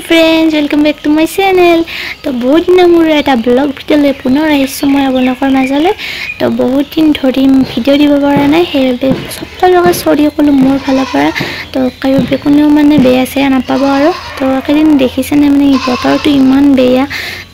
friends, welcome back to my channel. तो बहुत दिन मोर एटा ब्लॉग भिडिओ ले पुনৰ আহিছো মই আপোনালোকৰ মাজলৈ তো বহুত দিন ধৰি ভিডিও দিব পৰা নাই হেবে সকলোকে সৰি কলো মোৰ ফালৰ পৰা তো কাইবে কোনো মানে বেয়া আছে নাপাব আৰু তো এদিন দেখিছেনে মানে বতৰটো ইমান বেয়া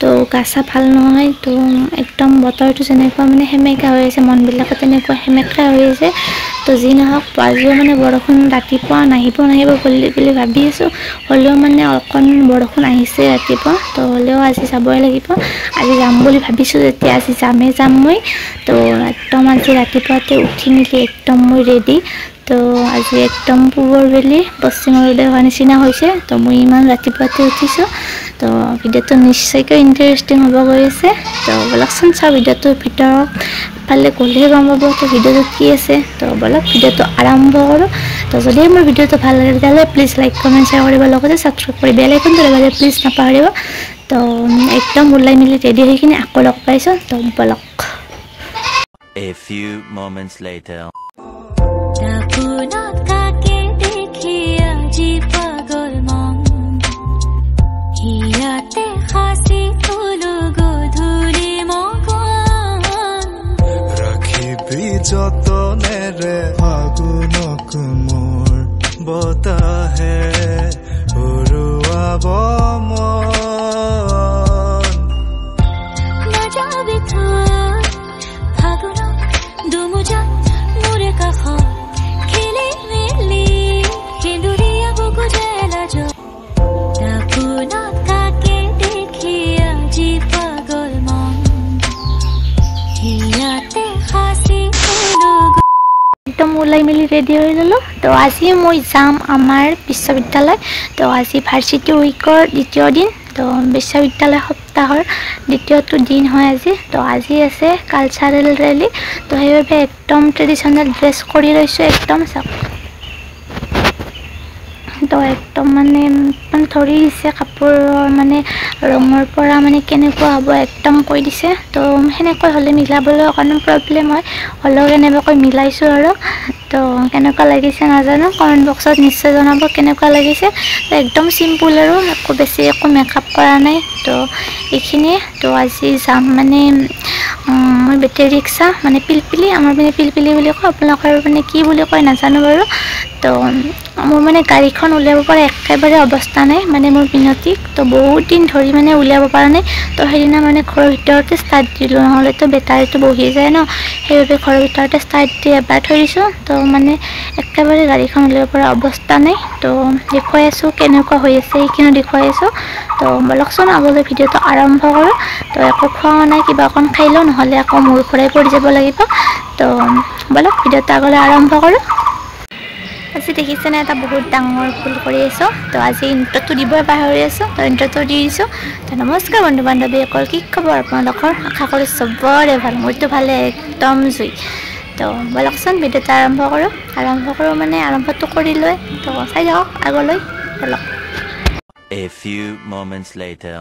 তো গাছা ভাল নহয় তো একদম বতৰটো যেনেকুৱা মানে হেমেকা হৈ আছে মন বিলাকত তেনেকুৱা হেমেকা হৈ আছে তো যি নহওক আজি মানে বৰষুণ ৰাতিপুৱা নাহিব বুলি ভাবি আছো হলেও মানে অকন বৰষুণ আহিছে ৰাতিপুৱা তো হলেও আজি যাবই লাগিব আজি যাম বুলি ভাবিছো যেতিয়া আজি যাম মই তো একদম আজি ৰাতিপুৱাতে উঠি মিলি একদম মই ৰেডি তো আজি একদম পূবৰ বেলি পশ্চিমৰ উদয় হোৱা নিচিনা হৈছে তো মই ইমান ৰাতিপুৱাতে উঠিছো তো ভিডিওটো নিশ্চয়কৈ ইন্টাৰেষ্টিং হ'ব গৈ আছে তো বলকচোন চাও ভিডিওটো ভিতৰত পালে গ'লে গম পাব তো ভিডিওটো কি আছে তো বলক ভিডিওটো আৰম্ভ কৰো তো যদি মোৰ ভিডিওটো ভাল লাগে তাহলে প্লিজ লাইক কমেন্ট শেয়াৰ কৰিব লগতে সাবস্ক্ৰাইব কৰি বেল আইকনটো দবালে প্লিজ নাপাহৰিব তো একদম ওলাই মিলি ৰেডি হৈ কিনে আকৌ লগ পাইছো তো বলক A few moments later যতনেৰে ফাগুনক মোৰ বতাহে উৰুৱাব মন নাযাবি থৈ ফাগুনক দুমুজাত মোৰে কাষত খেলি মেলি সেন্দুৰীয়া বুকু জেলাজ ফাগুনত কাকে দেখি আজি পাগল মন ইয়াতে হাসি একদম ওলাই মিলি ৰেডি হৈ গলো তো আজি মই যাম আমাৰ বিশ্ববিদ্যালয় তো আজি ভাৰ্চিটি উইকৰ দ্বিতীয় দিন তো বিশ্ববিদ্যালয় সপ্তাহৰ দ্বিতীয়টো দিন হয় আজি তো আজি আছে কালচাৰেল ৰেলী তো সেইভাবে একদম ট্ৰেডিশনাল ড্ৰেছ কৰি লৈছো একদম সব তো একদম মানে ধৰি দিছে কাপোৰ মানে ৰঙৰ পৰা মানে কেনেকুৱা হ'ব একদম কৈ দিছে তো হেনেকৈ হলে মিলাবলৈ অকণ প্ৰবলেম হয় হলেও কেনেকৈ মিলাইছো আৰু তো কেনেকুৱা লাগিছে নাজানো কমেন্ট বক্সত নিশ্চয় জনাব কেনেকুৱা লাগিছে তো একদম সিম্পল আৰু একো বেছি একো মেকআপ কৰা নাই তো এইখিনি তো আজি যাম মানে মই বেটেৰী ৰিক্সা মানে পিলপিলি আমাৰ মানে পিলপিলি বুলি কয় আপোনালোকৰ মানে কি বুলি কয় নাজানো বাৰু তো মোৰ মানে গাড়ীখন উলিয়াব পৰা একেবাৰে অৱস্থা নাই মানে মোৰ বিনতি তো বহুত দিন ধৰি মানে উলিয়াব পৰা নাই তো হেৰিনা মানে ঘৰৰ ভিতৰতে ষ্টাৰ্ট দিলো নহলে তো বেটাৰীটো বহি যায় ন সেইবাবে ঘৰৰ ভিতৰতে ষ্টাৰ্ট দি এবাৰ থৈ দিছো তো মানে একেবাৰে গাড়ীখন উলিয়াব পৰা অৱস্থা নাই তো দেখুৱাই আছো কেনেকুৱা হৈ আছে এইখিনি দেখুৱাই আছো তো বলকচোন আগলৈ ভিডিওটো আৰম্ভ কৰো তো একো খোৱা নাই কিবা অকণ খাই লওঁ নহলে আকৌ মূৰ ঘূৰাই পৰি যাব লাগিব তো বলক ভিডিওটো আগলৈ আৰম্ভ কৰো আজি দেখিছেনে এটা বহুত ডাঙৰ ভুল কৰি আছো তো আজি ইন্ট্ৰটো দিবই পাহৰি আছো তো ইন্ট্ৰটো দি দিছো তো নমস্কাৰ বন্ধু বান্ধৱীসকল কি খবৰ আপোনালোকৰ আশা কৰি চবৰে ভাল মোৰটো ভালে একদম জুই তো বলকচোন ভিডিওটো আৰম্ভ কৰো মানে আৰম্ভটো কৰি লৈ তো চাই যাওক আগলৈ বলক A few moments later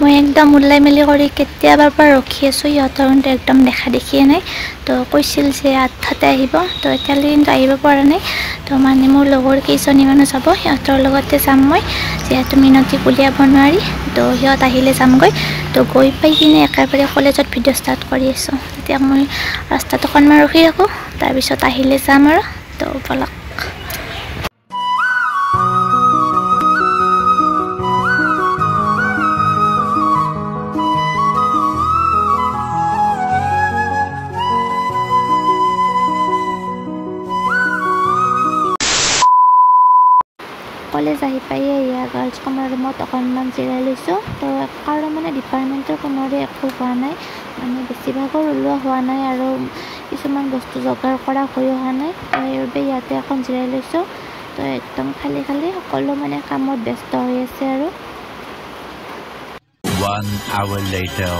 মই একদম উলাই মেলি কৰি কেতিয়াবাৰ পৰা ৰখি আছো ইহঁতৰ একদম দেখা দেখিয়ে নাই তো কৈছিল যে 8টাতে আহিব তো এতিয়ালৈ কিন্তু আহিব পৰা নাই তো মানে মোৰ লগৰ কেইজনী মানুহ যাব সিহঁতৰ লগতে যাম মই যিহেতু মিনতি উলিয়াব নোৱাৰি তো সিহঁত আহিলে যামগৈ তো গৈ পাই কিনে একেবাৰে কলেজত ভিডিঅ' ষ্টাৰ্ট কৰি আছো এতিয়া মই ৰাস্তাত অকণমান ৰখি থাকোঁ তাৰপিছত আহিলে যাম আৰু তো বলক কলেজ আহি পাই ইয়া গাৰ্লছ কমন ৰুমত অকণমান জিৰাই লৈছোঁ তো কাৰণ মানে ডিপাৰ্টমেণ্টৰ কোনোৰে একো হোৱা নাই মানে বেছিভাগৰ ওলোৱা হোৱা নাই আৰু কিছুমান বস্তু যোগাৰ কৰা হৈ অহা নাই তো সেইবাবে ইয়াতে এখন জিৰাই লৈছোঁ তো একদম খালি সকলো মানে কামত ব্যস্ত হৈ আছে আৰু 1 hour later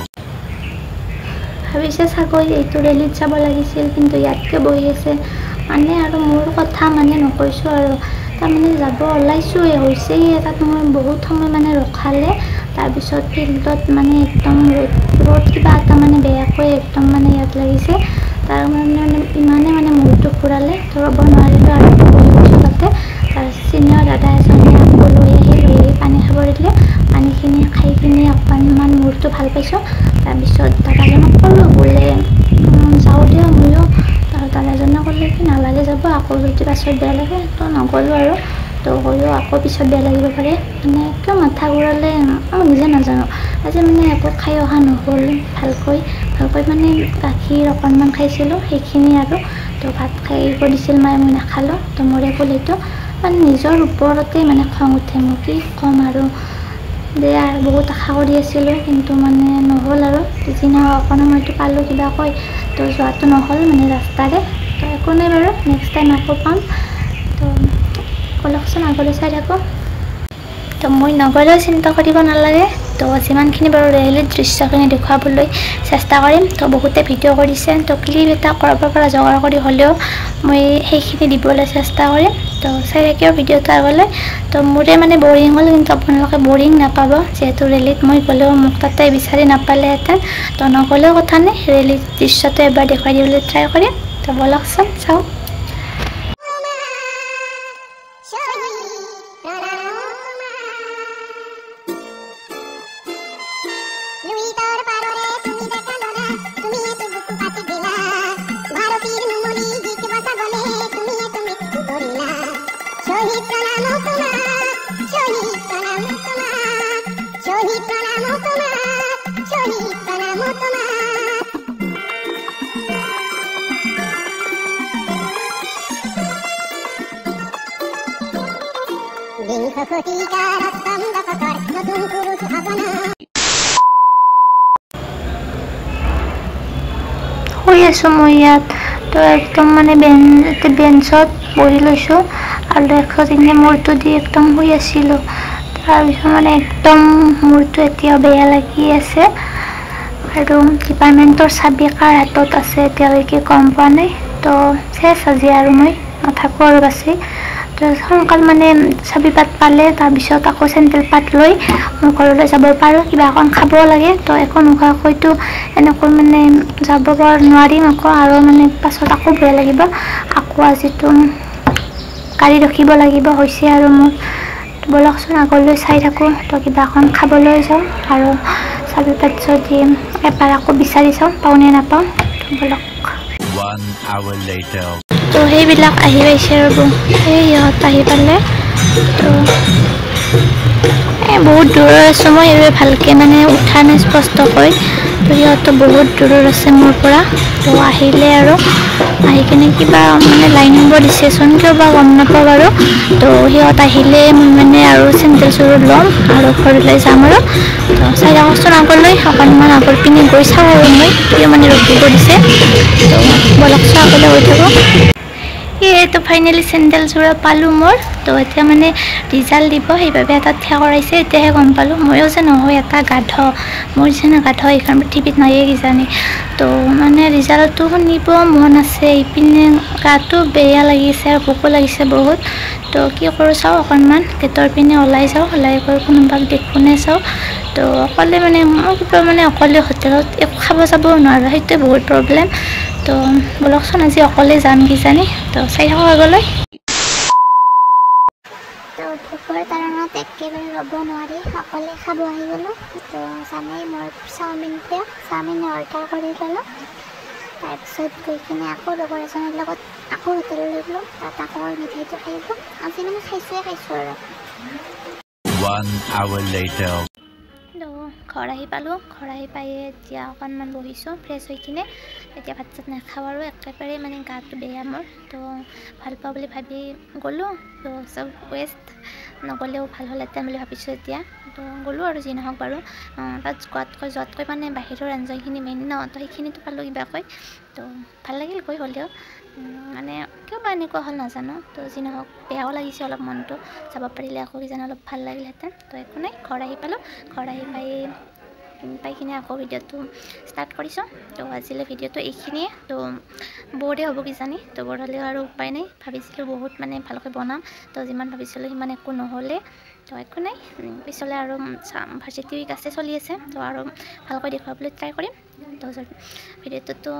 ভাবিছে চাগৈ এইটো ৰেলীত যাব লাগিছিল কিন্তু ইয়াতকে বহি আছে মানে আৰু মোৰ কথা মানে নকৈছোঁ আৰু তাৰমানে যাব ওলাইছোৱে হৈছেই তাত মই বহুত সময় মানে ৰখালে তাৰপিছত ফিল্ডত মানে একদম ৰ'দ কিবা এটা মানে বেয়াকৈ একদম মানে ইয়াত লাগিছে তাৰ মানে ইমানে মানে মূৰটো ঘূৰালে ধৰব নোৱাৰিলোঁ আৰু বহি গৈছোঁ তাতে তাৰ চিনিয়ৰ দাদা এজনে আকৌ লৈ আহিল পানী খাব দিলে পানীখিনি খাই কিনে অকণমান মূৰটো ভাল পাইছোঁ তাৰপিছত দাদাজনক ক'লোঁ বোলে যাওঁ দিয়া ময়ো দাদাজনে ক'লে কি নালাগে যাব আকৌ যদি পাছত বেয়া লাগে তো নগ'লোঁ আৰু তো গ'লেও আকৌ পিছত বেয়া লাগিব পাৰে মানে কিয় মাথা ঘূৰালে মই নিজে নাজানো আজি মানে একো খাই অহা নহ'ল ভালকৈ মানে গাখীৰ অকণমান খাইছিলোঁ সেইখিনি আৰু তো ভাত খাই দিছিল মায়ে মই নাখালোঁ তো মোৰে ক'লেতো মানে নিজৰ ওপৰতে মানে খং উঠে মোক কি ক'ম আৰু দে আৰু বহুত আশা কৰি আছিলোঁ কিন্তু মানে নহ'ল আৰু যিদিনা অকণমান মইতো পালোঁ কিবা কয় তো যোৱাটো নহ'ল মানে ৰাস্তাৰে তো একো নাই বাৰু নেক্সট টাইম আকৌ পাম তো কলকচোন আগলৈ চাই থাকোঁ তো মই নগ'লেও চিন্তা কৰিব নালাগে তো যিমানখিনি বাৰু ৰেলীৰ দৃশ্যখিনি দেখুৱাবলৈ চেষ্টা কৰিম তো বহুতে ভিডিঅ' কৰিছে তো ক্লিপ এটা ক'ৰবাৰ পৰা যোগাৰ কৰি হ'লেও মই সেইখিনি দিবলৈ চেষ্টা কৰিম তো চাই থাকিব ভিডিঅ'টো আগলৈ তো মোৰে মানে বৰিং হ'ল কিন্তু আপোনালোকে বৰিং নাপাব যিহেতু ৰেলীত মই গ'লেও মোক তাতে বিচাৰি নাপালেহেঁতেন তো নগ'লেও কথা নাই ৰেলীৰ দৃশ্যটো এবাৰ দেখুৱাই দিবলৈ ট্ৰাই কৰিম তো ব'লকচোন চাওঁ শুই আছোঁ মই ইয়াত তো একদম মানে বেঞ্চত বহি লৈছোঁ আৰু এনে মূৰটো দি একদম শুই আছিলোঁ তাৰপিছত মানে একদম মূৰটো এতিয়া বেয়া লাগি আছে আৰু ডিপাৰ্টমেণ্টৰ চাবি কাৰ হাতত আছে এতিয়ালৈকে গম পোৱা নাই তো চেছ আজি আৰু মই নাথাকোঁ আৰু বাছি তো সোনকাল মানে চাবি পাত পালে তাৰপিছত আকৌ চেণ্ডেল পাত লৈ মই ঘৰলৈ যাব পাৰোঁ কিবা অকণ খাব লাগে তো একো নোখোৱাকৈতো এনেকৈ মানে যাব নোৱাৰিম আকৌ আৰু মানে পাছত আকৌ বেয়া লাগিব আকৌ আজিতো গাড়ী ৰখিব লাগিব হৈছে আৰু মোৰ ব'লকচোন আগলৈ চাই থাকোঁ তো কিবা অকণ খাবলৈ যাওঁ আৰু চাবি পাত যদি এবাৰ আকৌ বিচাৰি চাওঁ পাওঁনে নাপাওঁ ব'লক 1 hour later. তো সেইবিলাক আহি পাইছে ৰ'ব সেই সিহঁত আহি পালে তো বহুত দূৰত আছোঁ মই এইবাৰ ভালকৈ মানে উঠা নাই স্পষ্টকৈ তো সিহঁতো বহুত দূৰত আছে মোৰ পৰা তো আহিলে আৰু আহি কিনে কিবা মানে লাইন নম্বৰ দিছেচোন কিয় বা গম নাপাওঁ বাৰু তো সিহঁত আহিলে মই মানে আৰু চেণ্ডেল চুৰ ল'ম আৰু ঘৰলৈ যাম আৰু তো চাই থাকোঁচোন আগলৈ অকণমান আগৰ পিনে গৈ চাওঁ আৰু মই কিয় মানে ৰখিব দিছে তো ব'লকচোন আগলৈ গৈ থাকোঁ এইটো ফাইনেলি চেণ্ডেলযোৰা পালোঁ মোৰ তো এতিয়া মানে ৰিজাল্ট দিব সেইবাবে এটা থিয়া কৰাইছে এতিয়াহে গম পালোঁ ময়ো যে নহয় এটা গাধ মোৰ যেনে গাধ এইখন পৃথিৱীত নায়েই কিজানি তো মানে ৰিজাল্টটো শুনিব মন আছে ইপিনে গাটো বেয়া লাগিছে আৰু ভোকো লাগিছে বহুত তো কি কৰোঁ চাওঁ অকণমান গেটৰ পিনে ওলাই যাওঁ ওলাই গৈ কোনোবাক দেখোনে চাওঁ তো অকলে মানে মই কিবা মানে অকলে হোটেলত একো খাব যাব নোৱাৰোঁ সেইটোৱে বহুত প্ৰব্লেম তো ব'লকচোন আজি অকলে যাম কিজানি তো চাই থাকোঁ আগলৈ তো ভোকৰ কাৰণত একেবাৰে ৰ'ব নোৱাৰি অকলে খাব আহি গ'লোঁ তো জানেই মই চাওমিন অৰ্ডাৰ কৰি ল'লোঁ তাৰপিছত গৈ কিনে আকৌ লগৰ এজনৰ লগত আকৌ হোটেললৈ গ'লোঁ তাত আকৌ মিঠাইটো খাইছোঁ আজি মানে খাইছোঁ আৰু 1 hour later. তো ঘৰ আহি পালোঁ ঘৰ আহি পাই এতিয়া অকণমান বহিছোঁ ফ্ৰেছ হৈ কিনে এতিয়া ভাত চাত নাখাওঁ আৰু একেবাৰে মানে গাটো বেয়া মোৰ তো ভাল পাওঁ বুলি ভাবি গ'লোঁ তো চব ৱেষ্ট নগ'লেও ভাল হ'লহেঁতেন বুলি ভাবিছোঁ এতিয়া তো গ'লোঁ আৰু যি নহওক বাৰু তাত যোৱাতকৈ মানে বাহিৰৰ আঞ্জাখিনি মেইন ন তো সেইখিনিতো পালোঁ কিবাকৈ তো ভাল লাগিল গৈ হ'লেও মানে কিয় বা এনেকুৱা হ'ল নাজানো তো যি নহওক বেয়াও লাগিছে অলপ মনটো যাব পাৰিলে আকৌ কিজানি অলপ ভাল লাগিলহেঁতেন তো একো নাই ঘৰ আহি পালোঁ ঘৰ আহি পাই কিনে আকৌ ভিডিঅ'টো ষ্টাৰ্ট কৰিছোঁ তো আজিলৈ ভিডিঅ'টো এইখিনিয়ে তো ব'ৰে হ'ব কিজানি তো বৰ হ'লেও আৰু উপায় নাই ভাবিছিলোঁ বহুত মানে ভালকৈ বনাম তো যিমান ভাবিছিলোঁ সিমান একো নহ'লে তো একো নাই পিছলৈ আৰু ভাৰ্চিটি উইক আছে চলি আছে তো আৰু ভালকৈ দেখুৱাবলৈ ট্ৰাই কৰিম তো ভিডিঅ'টোতো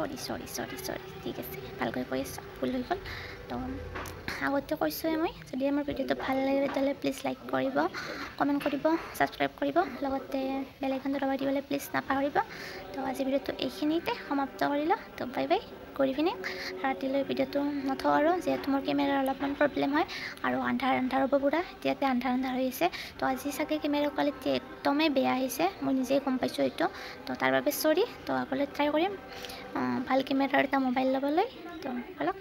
চৰি ঠিক আছে ভালকৈ কৈ আছোঁ ভুল হৈ গ'ল তো আগতে কৈছোঁৱে মই যদি আমাৰ ভিডিঅ'টো ভাল লাগে তেতিয়াহ'লে প্লিজ লাইক কৰিব, কমেণ্ট কৰিব, ছাবস্ক্ৰাইব কৰিব, লগতে বেল আইকনটো দবাই দিবলৈ প্লিজ নাপাহৰিব। তো আজি ভিডিঅ'টো এইখিনিতে সমাপ্ত কৰিলোঁ। তো বাই বাই, গুড ইভিনিং। ৰাতিলৈ ভিডিঅ'টো নথওঁ আৰু যিহেতু মোৰ কেমেৰাৰ অলপমান প্ৰব্লেম হয় আৰু আন্ধাৰ হ'ব পুৰা, এতিয়াতে আন্ধাৰ হৈ আছে। তো আজি চাগে কেমেৰাৰ কোৱালিটি একদমেই বেয়া আহিছে, মই নিজেই গম পাইছোঁ এইটো। তো তাৰ বাবে চৰি। তো আগলৈ ট্ৰাই কৰিম ভাল কেমেৰাৰ এটা মোবাইল ল'বলৈ। তো ব'লক।